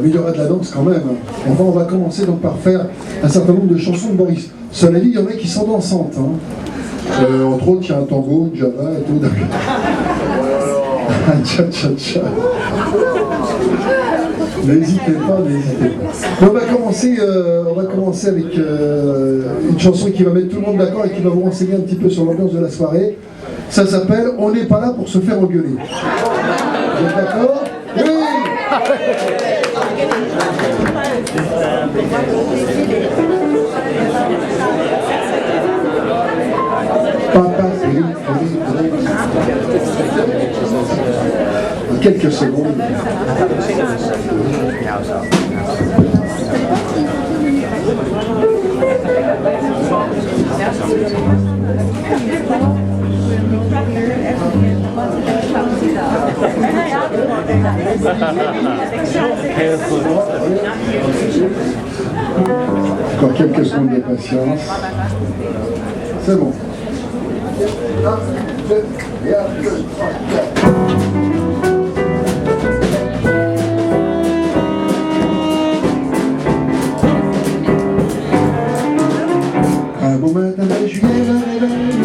mais il y aura de la danse quand même. Enfin, on va commencer donc par faire un certain nombre de chansons de Boris. Cela dit, il y en a qui sont dansantes. Entre autres, il y a un tango, une java et tout. Tcha-tcha-tcha. N'hésitez pas, n'hésitez pas. On va commencer avec une chanson qui va mettre tout le monde d'accord et qui va vous renseigner un petit peu sur l'ambiance de la soirée. Ça s'appelle « On n'est pas là pour se faire engueuler ». Vous êtes d'accord? Oui. Papa, quelques secondes. Encore quelques secondes de patience. C'est bon. 1, 2, 3, 4. Un beau matin de juillet, me réveille,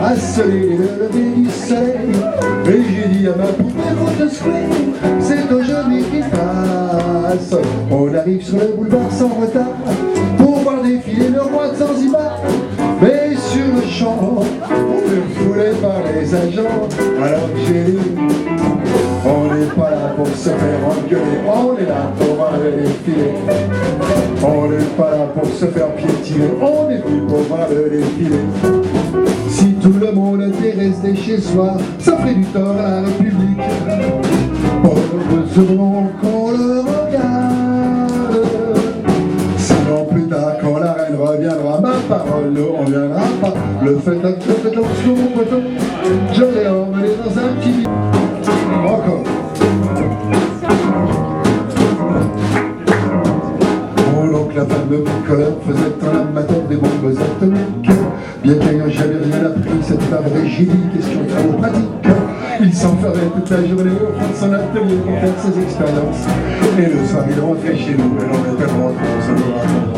à soleil le lever du soleil, et j'ai dit à ma poupée de souhait, c'est aujourd'hui qui passe. On arrive sur le boulevard sans retard, pour voir défiler le roi de Zanzibar. Mais sur le champ, on est foulé par les agents. Alors j'ai dit, on n'est pas là pour se faire engueuler, on est là pour voir le défilé. On n'est pas là pour se faire piétiner, on est venu pour voir le défilé. Si tout le monde était resté chez soi, ça ferait du tort à la République. Heureusement qu'on le regarde. 5 ans plus tard, quand la reine reviendra, ma parole ne reviendra pas. Le fait sur mon poteau, je l'ai emmené dans un petit lit. Encore. Mon oncle, la femme de bricoleur, faisait un amateur des bombes atomiques. Bien qu'ayant jamais rien appris, cette femme rigide, question de travaux pratiques. Il s'enfermait toute la journée au fond de son atelier pour faire ses expériences. Et le soir, il rentrait chez nous, et l'on était rentré dans son laboratoire.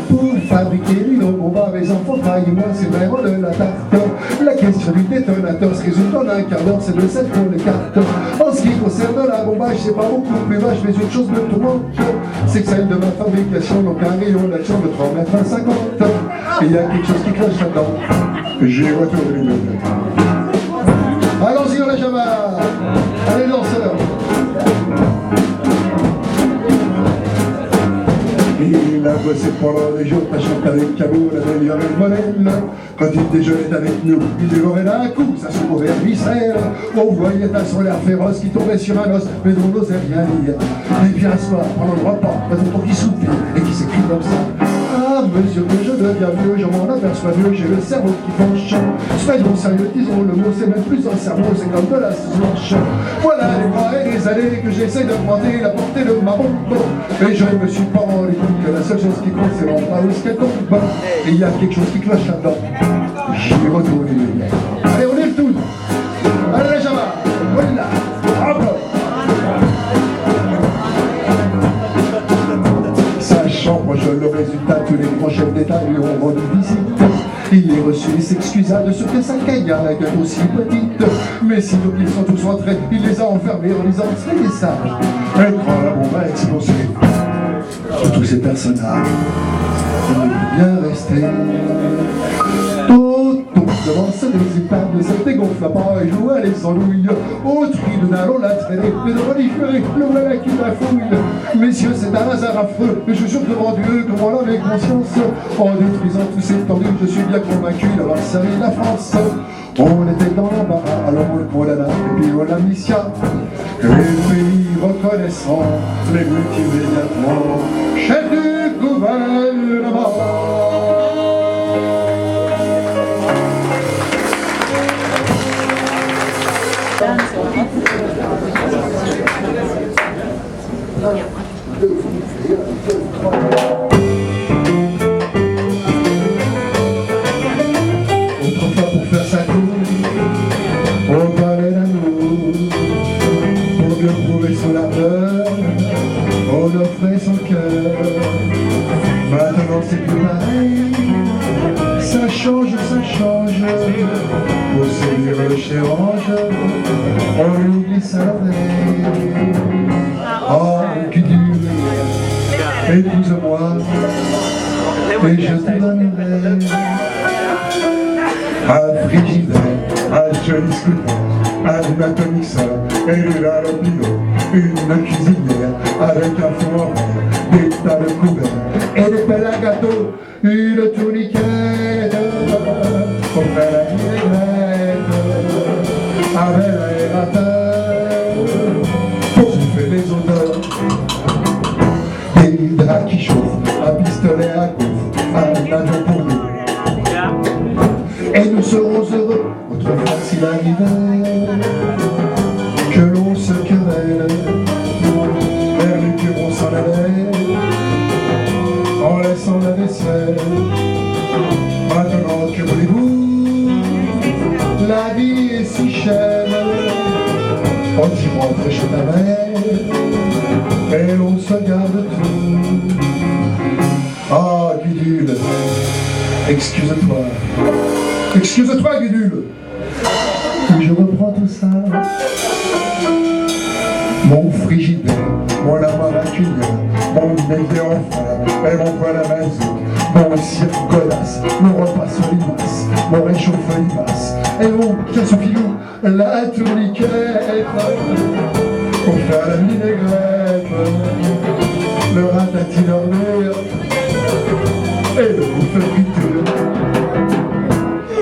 Pour fabriquer une bombe à mes enfants, moi c'est vraiment de la tarte. La question du détonateur se résout en un quart d'heure, c'est de celle qu'on écarte. En ce qui concerne la bombage, c'est pas beaucoup plus vache, mais une chose me tourmente, c'est que celle de ma fabrication, donc un rayon d'action de 30 mètres à 50. Et il y a quelque chose qui cloche là-dedans. J'ai retourné le tête. Allons-y, on la java. Allez, lanceur. Il a bossé pendant des jours, tâchant avec Cabo, la meilleure modèle. Quand il déjeunait avec nous, il dévorait d'un coup sa soupe au vermicelle. On voyait un solaire féroce qui tombait sur un os, mais dont on n'osait rien dire. Et puis un soir, pendant le repas, un tonton qui soupire et qui s'écrit comme ça. À mesure que je deviens vieux, je m'en aperçois mieux, j'ai le cerveau qui penche. Soyons sérieux, disons le mot, c'est même plus un cerveau, c'est comme de la sauce blanche. Voilà les mois et les années que j'essaie d'augmenter la portée de ma bombe. Et je me suis pas rendu compte que la seule chose qui compte, c'est l'endroit où qu'elle tombe. Et il y a quelque chose qui cloche là-dedans. J'y retourne. Allez, on est le tout. Allez, la java. Voilà. Encore. Moi je le résultat, tous les grands chefs d'État lui ont rendu visite. Il est reçu et s'excusa de ce que sa caille a la gueule aussi petite. Mais sitôt qu'ils sont tous rentrés, il les a enfermés en disant « Soyez sages ». Et quand la bombe a explosé, sur tous ces personnages, il est bien resté. Devant ce désipable, ne se dégonfla pas et jouait les andouilles. Au tri de Nalon l'a traîné, mais de renifler, le voilà qui la fouille. Messieurs, c'est un hasard affreux, mais je jure devant Dieu que moi l'homme est conscience. En détruisant tous ces tendus, je suis bien convaincu d'avoir servi la France. On était dans l'embarras, alors on le condamna, et puis on l'amnistia. Que les pays reconnaissant l'émeute immédiatement, chef du gouvernement. Autrefois pour faire sa cour, on parlait d'amour. Pour mieux prouver son ardeur, Ça change, pour séduire le chérange, on lui glisse à l'oreille. Oh, Gudule, épouse-moi, et je te donnerai un frigidaire, un joli scooter, un atomixeur, et une lampion, une cuisinière, avec un four en verre, des tas de couverts, et des pelles à gâteau, une tourniquette, pour faire la vinaigrette, avec l'aérateur, pour souffler les odeurs, des draps qui chauffent, un pistolet à gaufre, un avion pour nous. Et nous serons heureux, autrefois s'il arrivait que l'on se querelle, vers les pieux on s'en allait, en laissant la vaisselle. Maintenant que voulez-vous, la vie est si chère, on t'y rentre chez ta mère, et l'on se garde tout. Ah, Gudule, excuse-toi. Excuse-toi, Gudule. Je reprends tout ça. Mon frigidaire, mon armoire à cuillère, mon évier en fer, et mon poêle à mazout, mon cirque godasse, mon repas sur limace, mon réchauffeur limace, et mon casse-filou, la tourniquette, pour faire la vinaigrette, le ratatine orné, et le bouffe friture.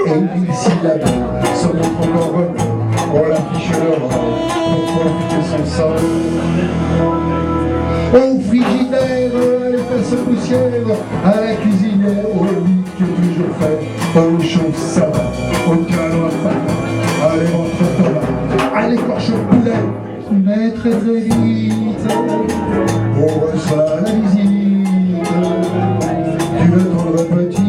Et ici la belle se montre encore remède, on l'affiche le rang pour profiter son sol. Au frigidaire, les fesses poussières, à la cuisinière, au lit qui est toujours fait, au chauffe ça va, au canon à pain, à l'éventre tomate, à l'écorche au poulet, mais très très vite, on reçoit la visite d'une tendre petite.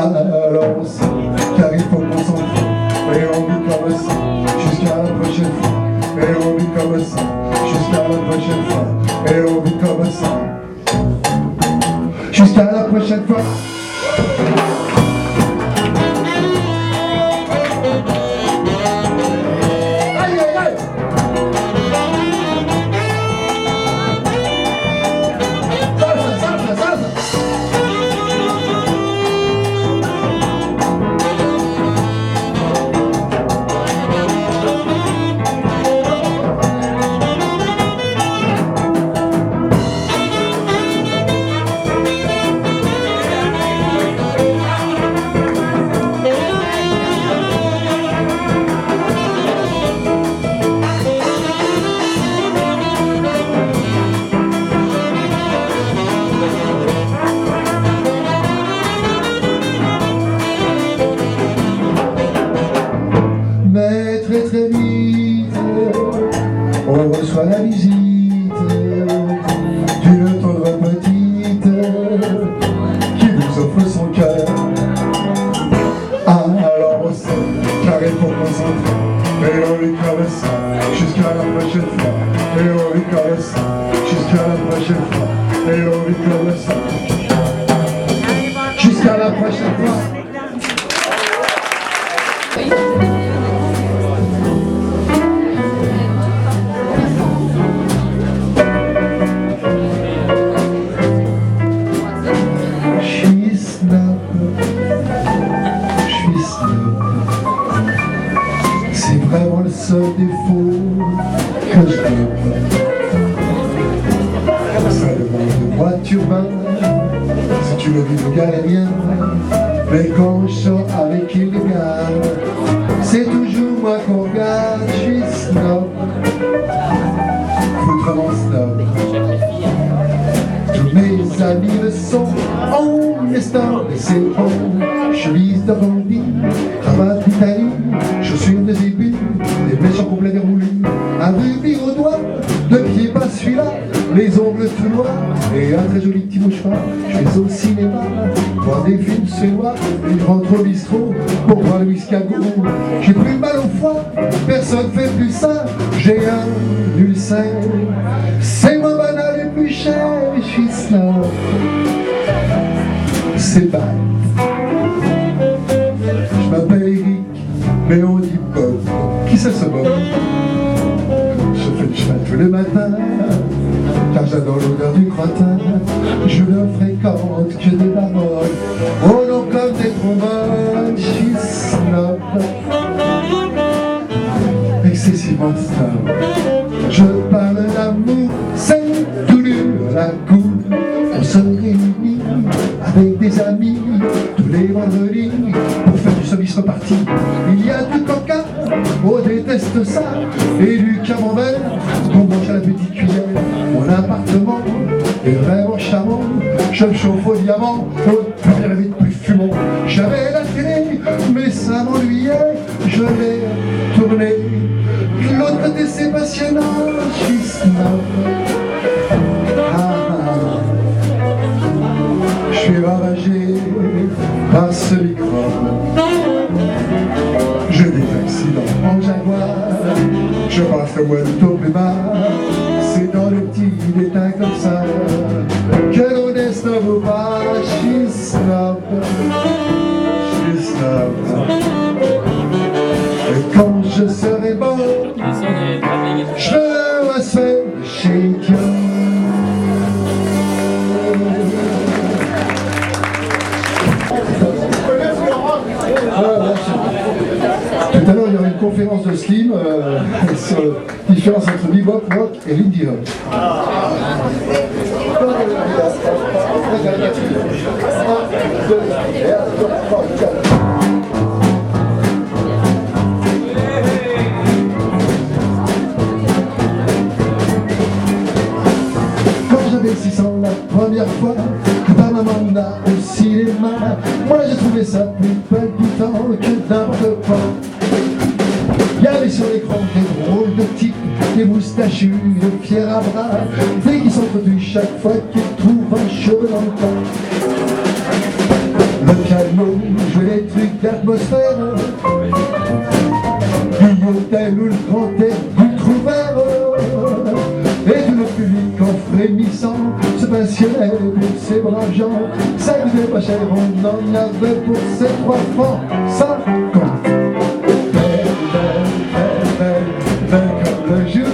Alors on sait, car il faut concentrer, et on vit comme ça, jusqu'à la prochaine fois, et on vit comme ça, jusqu'à la prochaine fois, et on vit comme ça, jusqu'à la prochaine fois. Aïe aïe aïe. Très vite, on reçoit la visite d'une tendre petite qui vous offre son cœur. Alors on sait, car il faut concentrer, et on vit comme ça, jusqu'à la prochaine fois, et on vit comme ça, jusqu'à la prochaine fois, et on vit comme ça, jusqu'à la prochaine fois. C'est vraiment le seul défaut que je n'ai pas. Ça demande de voiture si tu le vis le galérien. Mais quand je sors avec illégal, c'est toujours moi qu'on regarde. Je suis snob, foutrement snob. Tous mes amis le sont, on est snob et c'est bon. Chemise d'arrondi, cravate d'Italie, chaussures de début, des mèches en complet déroulées, un rubis au doigt, deux pieds pas celui-là, les ongles tout noirs et un très joli petit mouchoir. Je vais au cinéma, voir des films suédois, et je rentre au bistrot pour boire le whisky à goût. J'ai plus mal au foie, personne fait plus ça, j'ai un ulcère, c'est moins banal. plus cher, je suis snob. C'est bad. Je m'appelle Eric, mais on dit Bob. Qui c'est ce Bob? Je fais le chemin tous les matins, car j'adore l'odeur du crottin. Je ne fréquente que des baroles, oh non comme des trombones. Je suis snob, excessivement snob. Je parle d'amour, c'est tout dur la cour. On se réunit avec des amis tous les vendredis pour faire du saucisson party. Il y a du coca, on déteste ça, et du camembert qu'on mange à la petite cuillère. Mon appartement est vraiment charmant, je me chauffe au diamant, au premier vite plus fumant. J'avais la télé, mais ça m'ennuyait, je l'ai tournée. L'autre côté c'est passionnant, je suis snob. Je suis ravagé par ce microbe. J'ai des accidents en Jaguar, je passe le mois d'octobre et mars. C'est dans le petit détail comme ça que l'on est snob ou pas. Je suis snob, je suis snob. Et quand je serai bon, je me rasserai chez Dieu. Tout à l'heure, il y aura une conférence de Slim sur la différence entre bebop, rock et Lindy Hop. Quand j'avais 6 ans la première fois, ma maman m'a au cinéma, moi j'ai trouvé ça plus palpitant que n'importe quoi. Il y avait sur l'écran des drôles de types, des moustachus, de fiers à bras, des qui s'entretuent chaque fois qu'ils trouvent un cheveu dans le temps. Le piano jouait des trucs d'atmosphère, du hôtel ou le grand air du trouvère. Et tout le public en frémissant se passionnait pour ces braves gens. Ça coûtait pas cher, on en avait pour ces 3 francs 50. Belle, belle, belle, belle, belle comme le jour.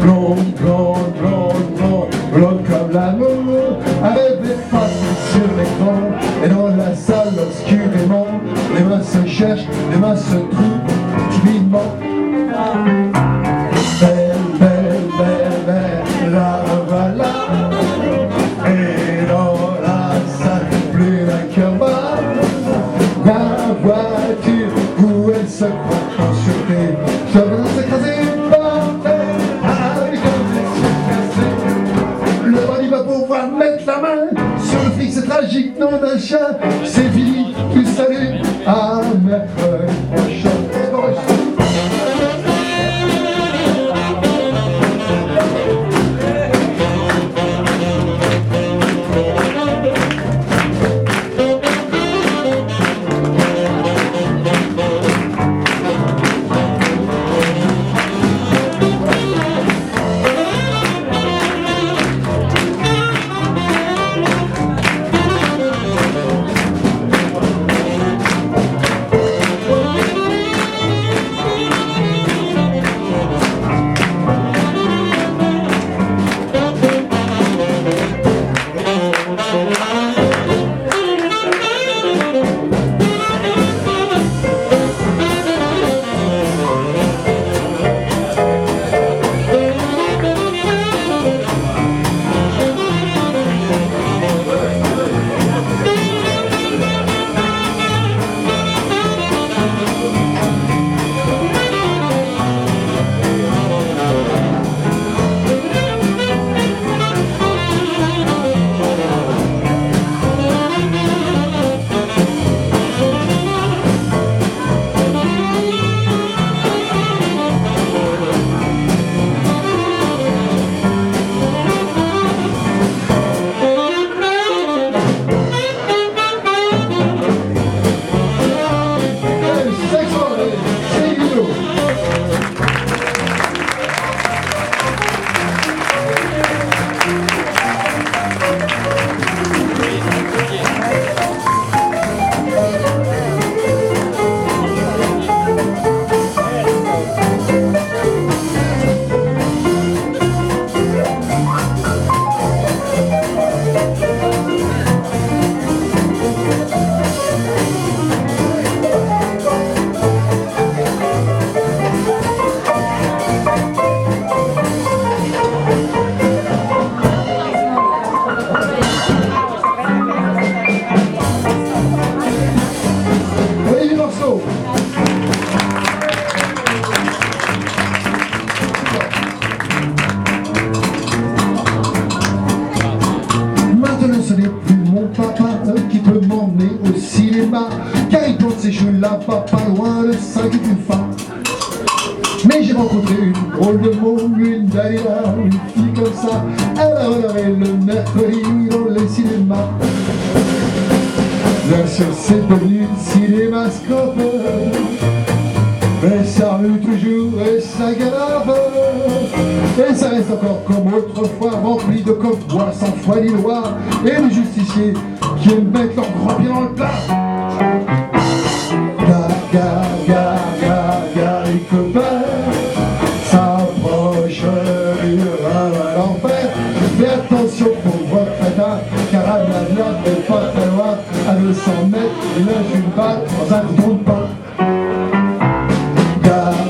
Blonde, blonde, blonde, blonde, blonde comme l'amour. Avec des faces sur l'écran et dans la salle obscurément. Les mains se cherchent, les mains se trouvent timidement. La voilà, et dans la salle, plus d'un cœur bat. La voiture où elle se croit en sûreté, je viens s'écraser par terre, avec le bandit va pouvoir mettre la main sur le fric, c'est tragique, nom d'un chien. C'est fini, tu salut, à mercredi prochain. cinéma, car il plante ses jeux là-bas, pas loin de 5 Ufa. Mais j'ai rencontré une drôle de môme, une Dalila, une fille comme ça, elle a honoré le mercredi dans les cinémas. Bien sûr c'est devenu une cinémascope, mais ça rue toujours et ça galave. Et ça reste encore comme autrefois, rempli de coq-bois sans foi ni loi, et de justiciers qui aiment mettre leur grand pied dans le plat. Gare, il s'approche du l'enfer. Fais attention pauvre crétin, car à la n'est pas très loin, à 200 mètres, il lâche une balle dans un bouton de pain.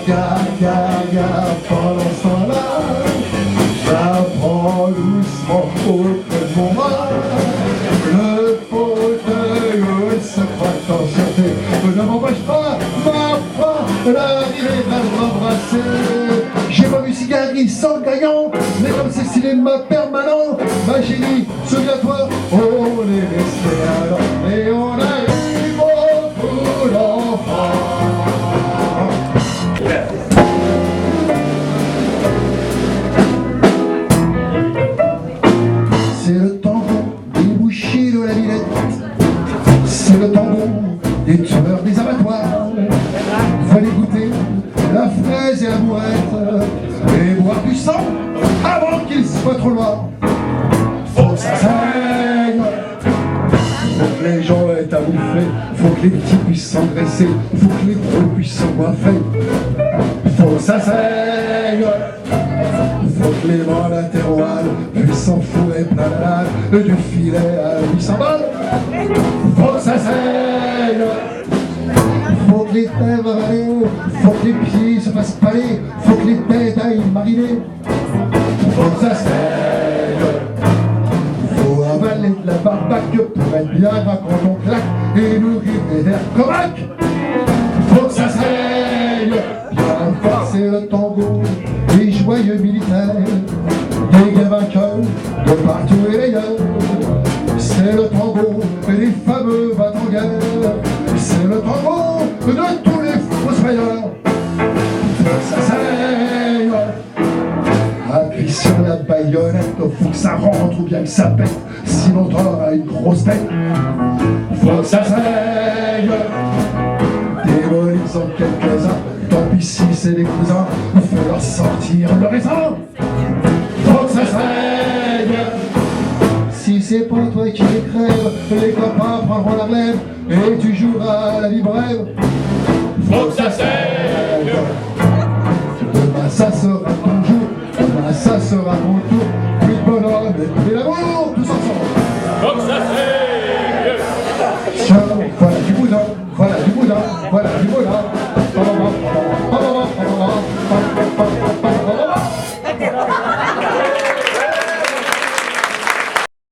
Gare, pendant ce temps-là, j'apprends doucement auprès de mon bras. Le fauteuil se croit en sûreté, ne m'empêche pas, ma foi, d'arriver à m'embrasser. J'ai pas vu Cigari sans le gagnant, mais comme c'est cinéma permanent, ma chérie, souviens-toi, on est resté alors, et on a eu beaucoup d'enfants. C'est le tango des bouchers de la Villette, c'est le tango des tueurs des abattoirs. Fallait goûter la fraise et la bourrette et boire du sang avant qu'il soit trop loin. Faut que ça saigne, faut que les gens aient à bouffer, faut que les petits puissent s'engraisser, faut que les gros puissent se coiffer. Faut que ça saigne, faut que les bras latérales puissent s'enfouer plein la lave du filet à 800 balles. Faut que ça saigne, faut que les têtes avalées, faut que les pieds se fassent paler, faut que les têtes aillent mariner. Faut que ça saigne, faut avaler de la barbaque pour être bien gras quand on claque et nourrir d'air comaque. Faut que ça saigne, bien fort c'est le tango des joyeux militaires, des gars vainqueurs de partout et d'ailleurs. C'est le tango des fameux va en guerre, c'est le tango de tous les fossoyeurs. Faut que ça saigne, appuie sur la baïonnette, faut que ça rentre ou bien que ça pète, sinon t'auras une grosse tête. Faut que ça saigne, démolisant quelques-uns, tant pis si c'est des cousins, faut leur sortir le raisin. Faut que ça saigne, si c'est pas toi qui les crèves, les copains prendront la relève et tu joueras à la vie brève. Faut que ça saigne, demain ça sera ton jour, demain ça sera mon tour, plus de bonheur et plus d'amour, tous ensemble. faut que ça saigne. Tiens, voilà du boudin, voilà du boudin, voilà du boudin.